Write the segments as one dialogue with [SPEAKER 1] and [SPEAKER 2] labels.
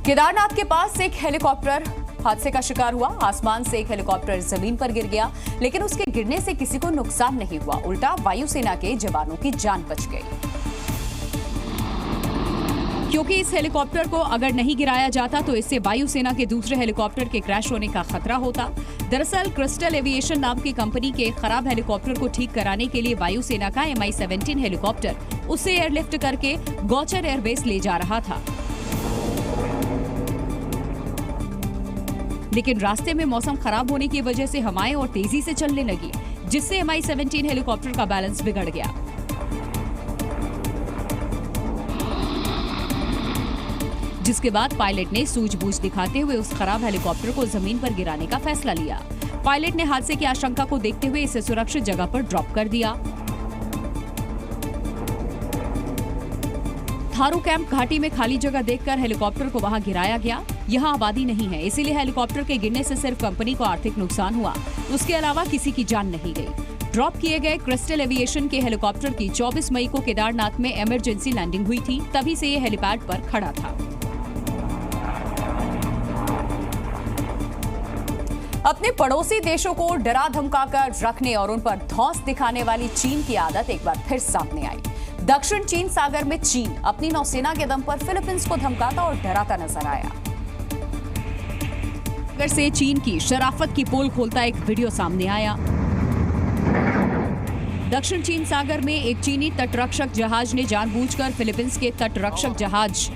[SPEAKER 1] केदारनाथ के पास एक हेलीकॉप्टर हादसे का शिकार हुआ। आसमान से एक हेलीकॉप्टर जमीन पर गिर गया, लेकिन उसके गिरने से किसी को नुकसान नहीं हुआ। उल्टा वायुसेना के जवानों की जान बच गई, क्योंकि इस हेलीकॉप्टर को अगर नहीं गिराया जाता तो इससे वायुसेना के दूसरे हेलीकॉप्टर के क्रैश होने का खतरा होता। दरअसल क्रिस्टल एविएशन नाम की कंपनी के खराब हेलीकॉप्टर को ठीक कराने के लिए वायुसेना का Mi-17 हेलीकॉप्टर उसे एयरलिफ्ट करके गौचर एयरबेस ले जा रहा था, लेकिन रास्ते में मौसम खराब होने की वजह से हवाएं और तेजी से चलने लगी, जिससे Mi-17 हेलीकॉप्टर का बैलेंस बिगड़ गया। जिसके बाद पायलट ने सूझबूझ दिखाते हुए उस खराब हेलीकॉप्टर को जमीन पर गिराने का फैसला लिया। पायलट ने हादसे की आशंका को देखते हुए इसे सुरक्षित जगह पर ड्रॉप कर दिया। थारू कैंप घाटी में खाली जगह देखकर हेलीकॉप्टर को वहां गिराया गया। यहां आबादी नहीं है, इसीलिए हेलीकॉप्टर के गिरने से सिर्फ कंपनी को आर्थिक नुकसान हुआ, उसके अलावा किसी की जान नहीं गई। ड्रॉप किए गए क्रिस्टल एविएशन के हेलीकॉप्टर की 24 मई को केदारनाथ में इमरजेंसी लैंडिंग हुई थी, तभी से ये हेलीपैड पर खड़ा था। अपने पड़ोसी देशों को डरा धमकाकर रखने और उन पर धौंस दिखाने वाली चीन की आदत एक बार फिर सामने आई। दक्षिण चीन सागर में चीन अपनी नौसेना के दम पर फिलीपींस को धमकाता और डराता नजर आया। सागर से चीन की शराफत की पोल खोलता एक वीडियो सामने आया। दक्षिण चीन सागर में एक चीनी तटरक्षक जहाज ने जानबूझकर फिलीपींस के तटरक्षक जहाज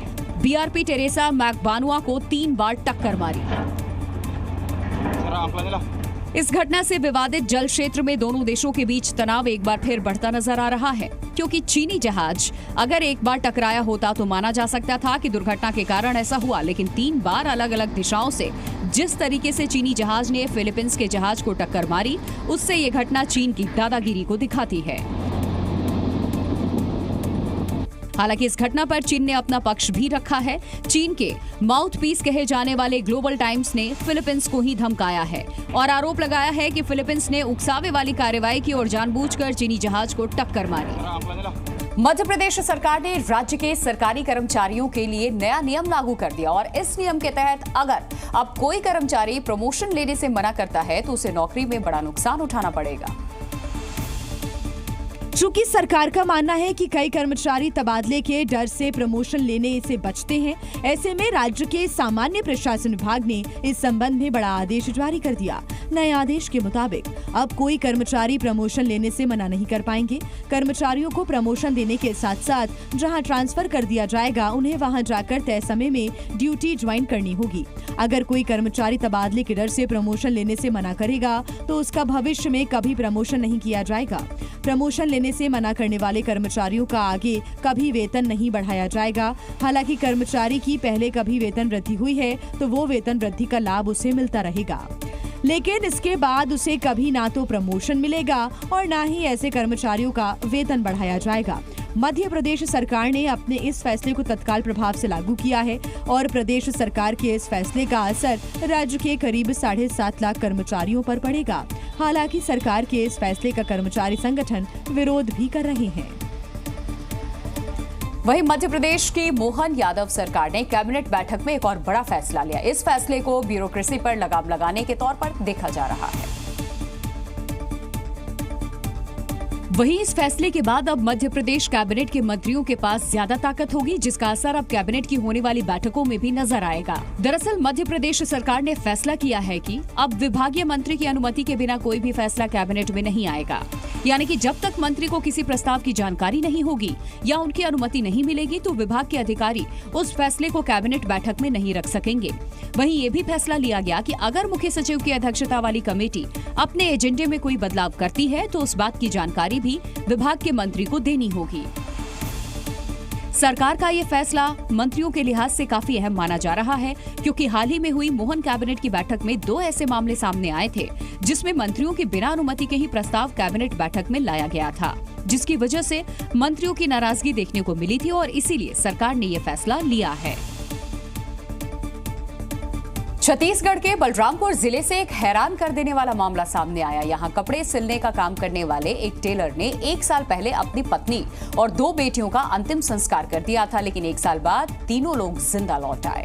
[SPEAKER 1] BRP टेरेसा मैकबानुआ को 3 बार टक्कर मारी। इस घटना से विवादित जल क्षेत्र में दोनों देशों के बीच तनाव एक बार फिर बढ़ता नजर आ रहा है, क्योंकि चीनी जहाज अगर एक बार टकराया होता तो माना जा सकता था कि दुर्घटना के कारण ऐसा हुआ, लेकिन 3 बार अलग अलग दिशाओं से जिस तरीके से चीनी जहाज ने फिलीपींस के जहाज को टक्कर मारी, उससे ये घटना चीन की दादागिरी को दिखाती है। हालांकि इस घटना पर चीन ने अपना पक्ष भी रखा है। चीन के माउथपीस कहे जाने वाले ग्लोबल टाइम्स ने फिलीपींस को ही धमकाया है और आरोप लगाया है कि फिलीपींस ने उकसावे वाली कार्रवाई की और जानबूझकर चीनी जहाज को टक्कर मारी। मध्य प्रदेश सरकार ने राज्य के सरकारी कर्मचारियों के लिए नया नियम लागू कर दिया और इस नियम के तहत अगर अब कोई कर्मचारी प्रमोशन लेने से मना करता है तो उसे नौकरी में बड़ा नुकसान उठाना पड़ेगा।
[SPEAKER 2] चूंकि सरकार का मानना है कि कई कर्मचारी तबादले के डर से प्रमोशन लेने से बचते हैं, ऐसे में राज्य के सामान्य प्रशासन विभाग ने इस संबंध में बड़ा आदेश जारी कर दिया। नए आदेश के मुताबिक अब कोई कर्मचारी प्रमोशन लेने से मना नहीं कर पाएंगे। कर्मचारियों को प्रमोशन देने के साथ साथ जहां ट्रांसफर कर दिया जाएगा, उन्हें वहां जाकर तय समय में ड्यूटी ज्वाइन करनी होगी। अगर कोई कर्मचारी तबादले के डर से प्रमोशन लेने से मना करेगा तो उसका भविष्य में कभी प्रमोशन नहीं किया जाएगा। प्रमोशन लेने से मना करने वाले कर्मचारियों का आगे कभी वेतन नहीं बढ़ाया जाएगा। हालांकि कर्मचारी की पहले कभी वेतन वृद्धि हुई है तो वो वेतन वृद्धि का लाभ उसे मिलता रहेगा, लेकिन इसके बाद उसे कभी ना तो प्रमोशन मिलेगा और ना ही ऐसे कर्मचारियों का वेतन बढ़ाया जाएगा। मध्य प्रदेश सरकार ने अपने इस फैसले को तत्काल प्रभाव से लागू किया है और प्रदेश सरकार के इस फैसले का असर राज्य के करीब 7.5 लाख कर्मचारियों पर पड़ेगा। हालांकि सरकार के इस फैसले का कर्मचारी संगठन विरोध भी कर रहे हैं।
[SPEAKER 1] वहीं मध्य प्रदेश की मोहन यादव सरकार ने कैबिनेट बैठक में एक और बड़ा फैसला लिया। इस फैसले को ब्यूरोक्रेसी पर लगाम लगाने के तौर पर देखा जा रहा है। वहीं इस फैसले के बाद अब मध्य प्रदेश कैबिनेट के मंत्रियों के पास ज्यादा ताकत होगी, जिसका असर अब कैबिनेट की होने वाली बैठकों में भी नजर आएगा। दरअसल मध्य प्रदेश सरकार ने फैसला किया है कि अब विभागीय मंत्री की अनुमति के बिना कोई भी फैसला कैबिनेट में नहीं आएगा। यानी कि जब तक मंत्री को किसी प्रस्ताव की जानकारी नहीं होगी या उनकी अनुमति नहीं मिलेगी तो विभाग के अधिकारी उस फैसले को कैबिनेट बैठक में नहीं रख सकेंगे। वहीं ये भी फैसला लिया गया कि अगर मुख्य सचिव की अध्यक्षता वाली कमेटी अपने एजेंडे में कोई बदलाव करती है तो उस बात की जानकारी भी विभाग के मंत्री को देनी होगी। सरकार का ये फैसला मंत्रियों के लिहाज से काफी अहम माना जा रहा है, क्योंकि हाल ही में हुई मोहन कैबिनेट की बैठक में 2 ऐसे मामले सामने आए थे जिसमें मंत्रियों के बिना अनुमति के ही प्रस्ताव कैबिनेट बैठक में लाया गया था, जिसकी वजह से मंत्रियों की नाराजगी देखने को मिली थी और इसीलिए सरकार ने ये फैसला लिया है। छत्तीसगढ़ के बलरामपुर जिले से एक हैरान कर देने वाला मामला सामने आया। यहाँ कपड़े सिलने का काम करने वाले एक टेलर ने 1 साल पहले अपनी पत्नी और 2 बेटियों का अंतिम संस्कार कर दिया था, लेकिन 1 साल बाद तीनों लोग जिंदा लौट आए।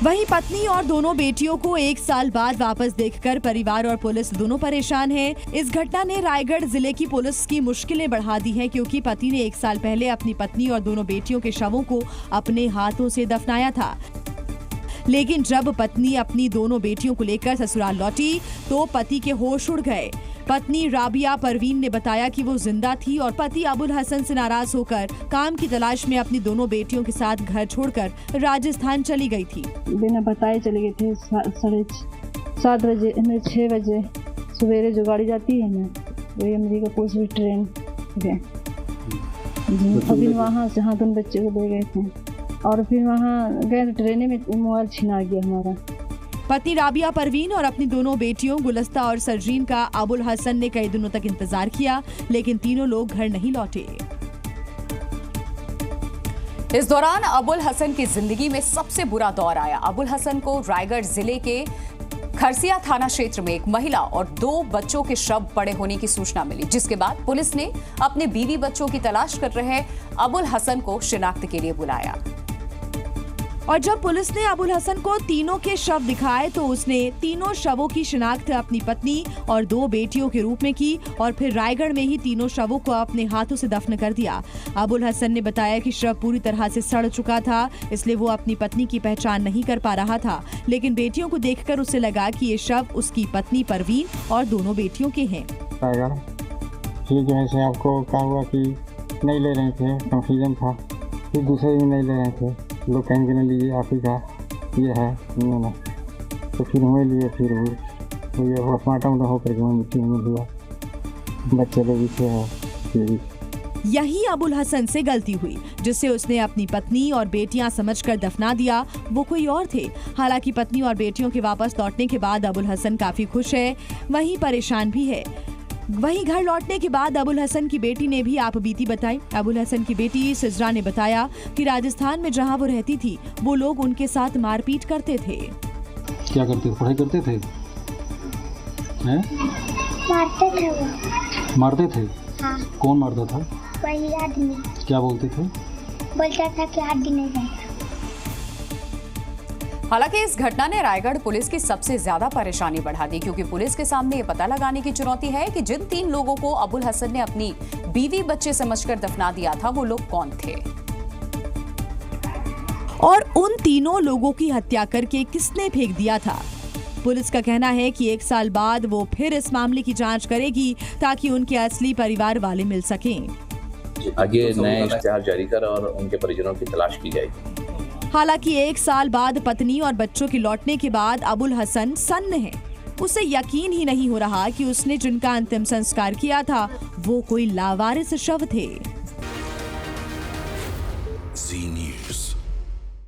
[SPEAKER 2] वहीं पत्नी और दोनों बेटियों को एक साल बाद वापस देखकर परिवार और पुलिस दोनों परेशान हैं। इस घटना ने रायगढ़ जिले की पुलिस की मुश्किलें बढ़ा दी हैं, क्योंकि पति ने एक साल पहले अपनी पत्नी और दोनों बेटियों के शवों को अपने हाथों से दफनाया था। लेकिन जब पत्नी अपनी दोनों बेटियों को लेकर ससुराल लौटी तो पति के होश उड़ गए। पत्नी राबिया परवीन ने बताया कि वो जिंदा थी और पति अबुल हसन से नाराज होकर काम की तलाश में अपनी दोनों बेटियों के साथ घर छोड़कर राजस्थान चली गई थी।
[SPEAKER 3] बिना बताए चले गए थे। 7:30 बजे 6 बजे सवेरे जो गाड़ी जाती है ना, वही अमेरिका कोच भी ट्रेन है। अभी वहाँ से दोनों बच्चे को ले गए थे और फिर वहाँ गए तो ट्रेन में मोबाइल छिना गया हमारा।
[SPEAKER 2] पत्नी राबिया परवीन और अपनी दोनों बेटियों गुलस्ता और सरजीन का अबुल हसन ने कई दिनों तक इंतजार किया, लेकिन तीनों लोग घर नहीं लौटे।
[SPEAKER 1] इस दौरान अबुल हसन की जिंदगी में सबसे बुरा दौर आया। अबुल हसन को रायगढ़ जिले के खरसिया थाना क्षेत्र में एक महिला और 2 बच्चों के शव पड़े होने की सूचना मिली, जिसके बाद पुलिस ने अपने बीवी बच्चों की तलाश कर रहे अबुल हसन को शिनाख्त के लिए बुलाया।
[SPEAKER 2] और जब पुलिस ने अबुल हसन को तीनों के शव दिखाए तो उसने तीनों शवों की शिनाख्त अपनी पत्नी और 2 बेटियों के रूप में की और फिर रायगढ़ में ही तीनों शवों को अपने हाथों से दफन कर दिया। अबुल हसन ने बताया कि शव पूरी तरह से सड़ चुका था, इसलिए वो अपनी पत्नी की पहचान नहीं कर पा रहा था, लेकिन बेटियों को देखकर उसे लगा कि ये शव उसकी पत्नी परवीन और दोनों बेटियों के हैं।
[SPEAKER 4] ठीक है, ऐसे आपको क्या हुआ कि नहीं ले रहे थे, कंफ्यूजन था, फिर दूसरे भी नहीं ले रहे थे, लोग कहेंगे नहीं लीजिए आप ही का ये है नहीं, तो फिर हुए लिए, फिर ये पोस्टमार्टम होकर हुआ, बच्चे लोग इसे है।
[SPEAKER 2] यही अबुल हसन से गलती हुई, जिससे उसने अपनी पत्नी और बेटियां समझकर दफना दिया। वो कोई और थे। हालांकि पत्नी और बेटियों के वापस लौटने के बाद अबुल हसन काफी खुश है, वहीं परेशान भी है। वहीं घर लौटने के बाद अबुल हसन की बेटी ने भी आप बीती बताई। अबुल हसन की बेटी सिजरा ने बताया कि राजस्थान में जहां वो रहती थी, वो लोग उनके साथ मारपीट करते थे।
[SPEAKER 5] क्या करते थे? पढ़ाई करते थे? हैं?
[SPEAKER 6] मारते थे वो।
[SPEAKER 5] मारते थे?
[SPEAKER 6] हाँ।
[SPEAKER 5] कौन मारता था?
[SPEAKER 6] वही आदमी।
[SPEAKER 5] क्या बोलते थे?
[SPEAKER 6] बोलता था कि हड्डी नहीं जाएगा।
[SPEAKER 1] हालांकि इस घटना ने रायगढ़ पुलिस की सबसे ज्यादा परेशानी बढ़ा दी, क्योंकि पुलिस के सामने ये पता लगाने की चुनौती है कि जिन 3 लोगों को अबुल हसन ने अपनी बीवी बच्चे समझकर दफना दिया था, वो लोग कौन थे
[SPEAKER 2] और उन तीनों लोगों की हत्या करके किसने फेंक दिया था। पुलिस का कहना है कि 1 साल बाद वो फिर इस मामले की जांच करेगी, ताकि उनके असली परिवार वाले मिल सकें।
[SPEAKER 7] आगे नए इश्तेहार जारी कर और उनके परिजनों की तलाश की जाएगी।
[SPEAKER 2] हालांकि 1 साल बाद पत्नी और बच्चों के लौटने के बाद अबुल हसन सन्न है। उसे यकीन ही नहीं हो रहा कि उसने जिनका अंतिम संस्कार किया था, वो कोई लावारिस शव थे।
[SPEAKER 8] Zee News।